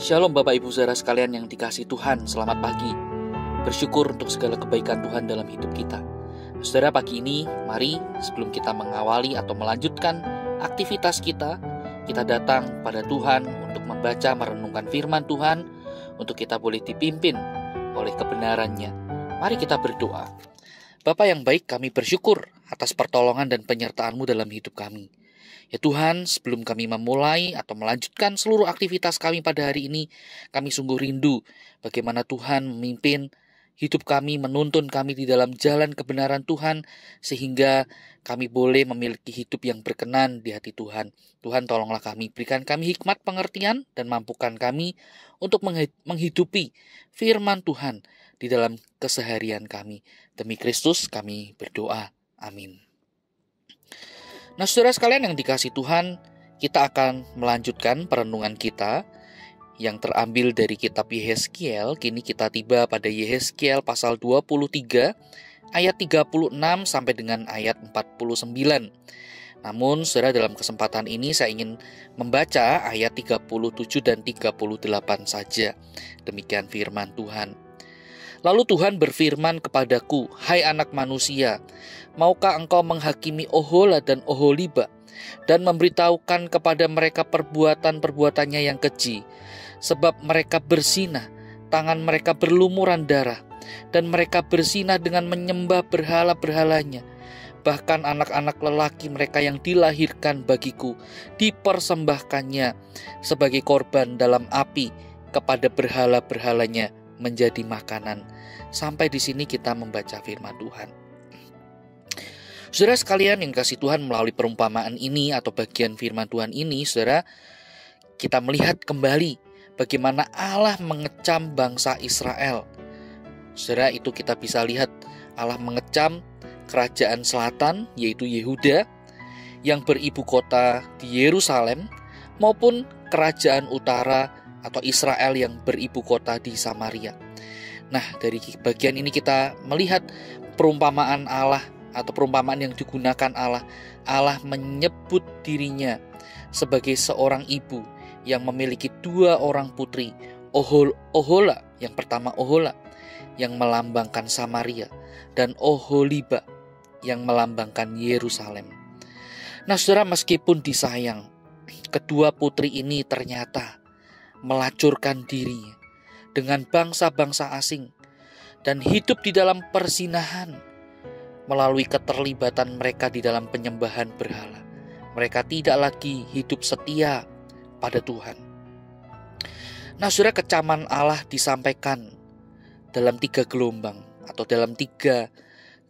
Shalom Bapak Ibu Saudara sekalian yang dikasihi Tuhan, selamat pagi. Bersyukur untuk segala kebaikan Tuhan dalam hidup kita. Saudara, pagi ini mari sebelum kita mengawali atau melanjutkan aktivitas kita datang pada Tuhan untuk membaca merenungkan firman Tuhan, untuk kita boleh dipimpin oleh kebenarannya. Mari kita berdoa. Bapa yang baik, kami bersyukur atas pertolongan dan penyertaan-Mu dalam hidup kami. Ya Tuhan, sebelum kami memulai atau melanjutkan seluruh aktivitas kami pada hari ini, kami sungguh rindu bagaimana Tuhan memimpin hidup kami, menuntun kami di dalam jalan kebenaran Tuhan, sehingga kami boleh memiliki hidup yang berkenan di hati Tuhan. Tuhan, tolonglah kami, berikan kami hikmat pengertian dan mampukan kami untuk menghidupi firman Tuhan di dalam keseharian kami. Demi Kristus kami berdoa. Amin. Nah, saudara sekalian yang dikasihi Tuhan, kita akan melanjutkan perenungan kita yang terambil dari kitab Yehezkiel. Kini kita tiba pada Yehezkiel pasal 23 ayat 36 sampai dengan ayat 49. Namun, saudara, dalam kesempatan ini saya ingin membaca ayat 37 dan 38 saja. Demikian firman Tuhan. Lalu Tuhan berfirman kepadaku, "Hai anak manusia, maukah engkau menghakimi Ohola dan Oholiba, dan memberitahukan kepada mereka perbuatan-perbuatannya yang keji, sebab mereka berzinah, tangan mereka berlumuran darah, dan mereka berzinah dengan menyembah berhala-berhalanya. Bahkan anak-anak lelaki mereka yang dilahirkan bagiku dipersembahkannya sebagai korban dalam api kepada berhala-berhalanya menjadi makanan." Sampai di sini kita membaca firman Tuhan. Saudara sekalian yang kasih Tuhan, melalui perumpamaan ini atau bagian firman Tuhan ini, saudara, kita melihat kembali bagaimana Allah mengecam bangsa Israel. Saudara, itu kita bisa lihat Allah mengecam kerajaan selatan, yaitu Yehuda, yang beribu kota di Yerusalem, maupun kerajaan utara atau Israel yang beribu kota di Samaria. Nah, dari bagian ini kita melihat perumpamaan Allah atau perumpamaan yang digunakan Allah. Allah menyebut dirinya sebagai seorang ibu yang memiliki dua orang putri, Ohola, yang pertama Ohola yang melambangkan Samaria, dan Oholiba yang melambangkan Yerusalem. Nah, saudara, meskipun disayang, kedua putri ini ternyata melacurkan dirinya dengan bangsa-bangsa asing dan hidup di dalam perzinahan melalui keterlibatan mereka di dalam penyembahan berhala. Mereka tidak lagi hidup setia pada Tuhan. Nah, saudara, kecaman Allah disampaikan dalam 3 gelombang atau dalam 3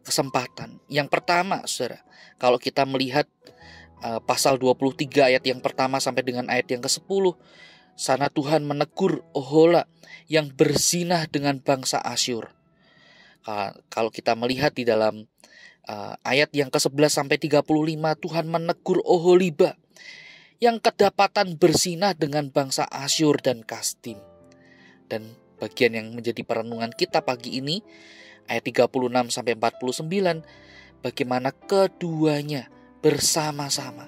kesempatan. Yang pertama, saudara, kalau kita melihat pasal 23 ayat yang pertama sampai dengan ayat yang ke-10, sana Tuhan menegur Ohola yang berzinah dengan bangsa Asyur. Kalau kita melihat di dalam ayat yang ke-11 sampai 35, Tuhan menegur Oholiba yang kedapatan berzinah dengan bangsa Asyur dan Kasdim. Dan bagian yang menjadi perenungan kita pagi ini, ayat 36 sampai 49, bagaimana keduanya bersama-sama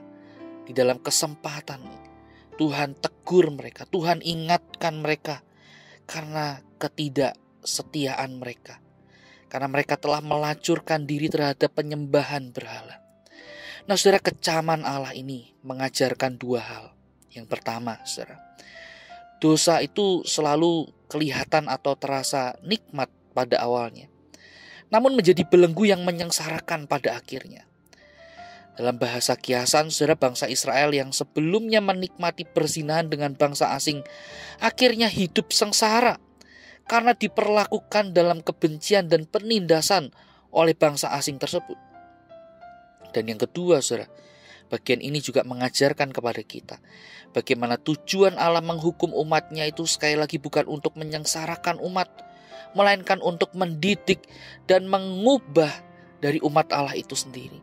di dalam kesempatan Tuhan tegur mereka, Tuhan ingatkan mereka karena ketidaksetiaan mereka. Karena mereka telah melacurkan diri terhadap penyembahan berhala. Nah, saudara, kecaman Allah ini mengajarkan 2 hal. Yang pertama, saudara, dosa itu selalu kelihatan atau terasa nikmat pada awalnya, namun menjadi belenggu yang menyengsarakan pada akhirnya. Dalam bahasa kiasan, saudara, bangsa Israel yang sebelumnya menikmati perzinahan dengan bangsa asing, akhirnya hidup sengsara karena diperlakukan dalam kebencian dan penindasan oleh bangsa asing tersebut. Dan yang kedua, saudara, bagian ini juga mengajarkan kepada kita bagaimana tujuan Allah menghukum umatnya itu sekali lagi bukan untuk menyengsarakan umat, melainkan untuk mendidik dan mengubah dari umat Allah itu sendiri.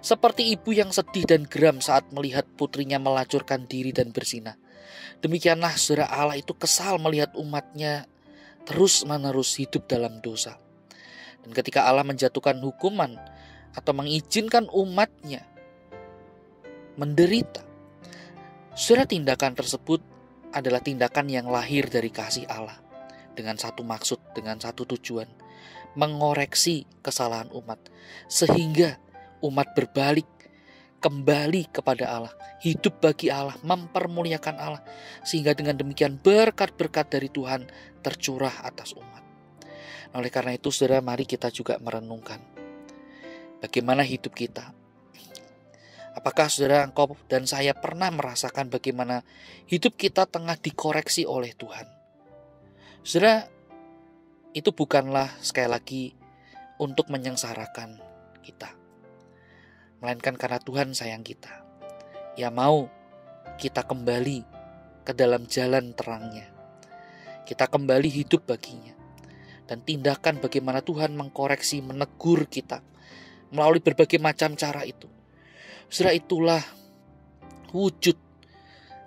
Seperti ibu yang sedih dan geram saat melihat putrinya melacurkan diri dan berzinah, demikianlah saudara, Allah itu kesal melihat umatnya terus-menerus hidup dalam dosa. Dan ketika Allah menjatuhkan hukuman atau mengizinkan umatnya menderita, saudara, tindakan tersebut adalah tindakan yang lahir dari kasih Allah, dengan satu maksud, dengan satu tujuan, mengoreksi kesalahan umat, sehingga umat berbalik kembali kepada Allah, hidup bagi Allah, mempermuliakan Allah, sehingga dengan demikian berkat-berkat dari Tuhan tercurah atas umat. Oleh karena itu, saudara, mari kita juga merenungkan bagaimana hidup kita. Apakah saudara, engkau dan saya pernah merasakan bagaimana hidup kita tengah dikoreksi oleh Tuhan? Saudara, itu bukanlah sekali lagi untuk menyengsarakan kita, melainkan karena Tuhan sayang kita. Ia mau kita kembali ke dalam jalan terangnya. Kita kembali hidup baginya. Dan tindakan bagaimana Tuhan mengkoreksi, menegur kita melalui berbagai macam cara itu. Saudara, itulah wujud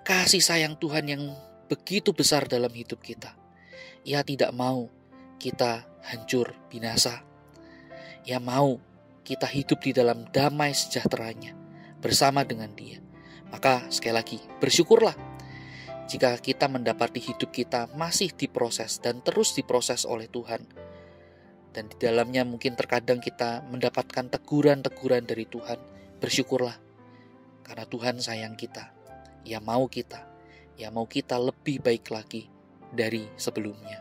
kasih sayang Tuhan yang begitu besar dalam hidup kita. Ia tidak mau kita hancur binasa. Ia mau kita hidup di dalam damai sejahteranya bersama dengan Dia. Maka sekali lagi, bersyukurlah jika kita mendapati hidup kita masih diproses dan terus diproses oleh Tuhan. Dan di dalamnya mungkin terkadang kita mendapatkan teguran-teguran dari Tuhan. Bersyukurlah, karena Tuhan sayang kita. Ia mau kita lebih baik lagi dari sebelumnya.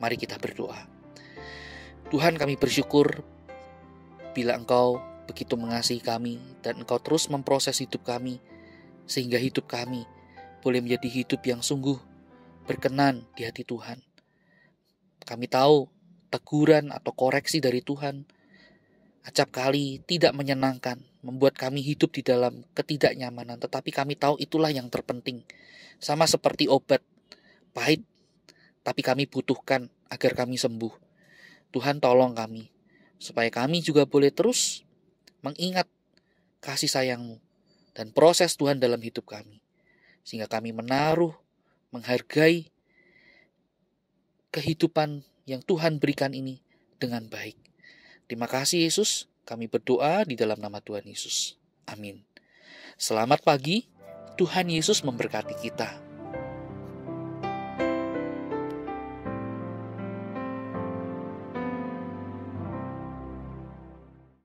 Mari kita berdoa. Tuhan, kami bersyukur bila Engkau begitu mengasihi kami dan Engkau terus memproses hidup kami, sehingga hidup kami boleh menjadi hidup yang sungguh berkenan di hati Tuhan. Kami tahu teguran atau koreksi dari Tuhan acap kali tidak menyenangkan, membuat kami hidup di dalam ketidaknyamanan, tetapi kami tahu itulah yang terpenting. Sama seperti obat pahit, tapi kami butuhkan agar kami sembuh. Tuhan, tolong kami, supaya kami juga boleh terus mengingat kasih sayang-Mu dan proses Tuhan dalam hidup kami, sehingga kami menghargai kehidupan yang Tuhan berikan ini dengan baik. Terima kasih Yesus, kami berdoa di dalam nama Tuhan Yesus. Amin. Selamat pagi, Tuhan Yesus memberkati kita.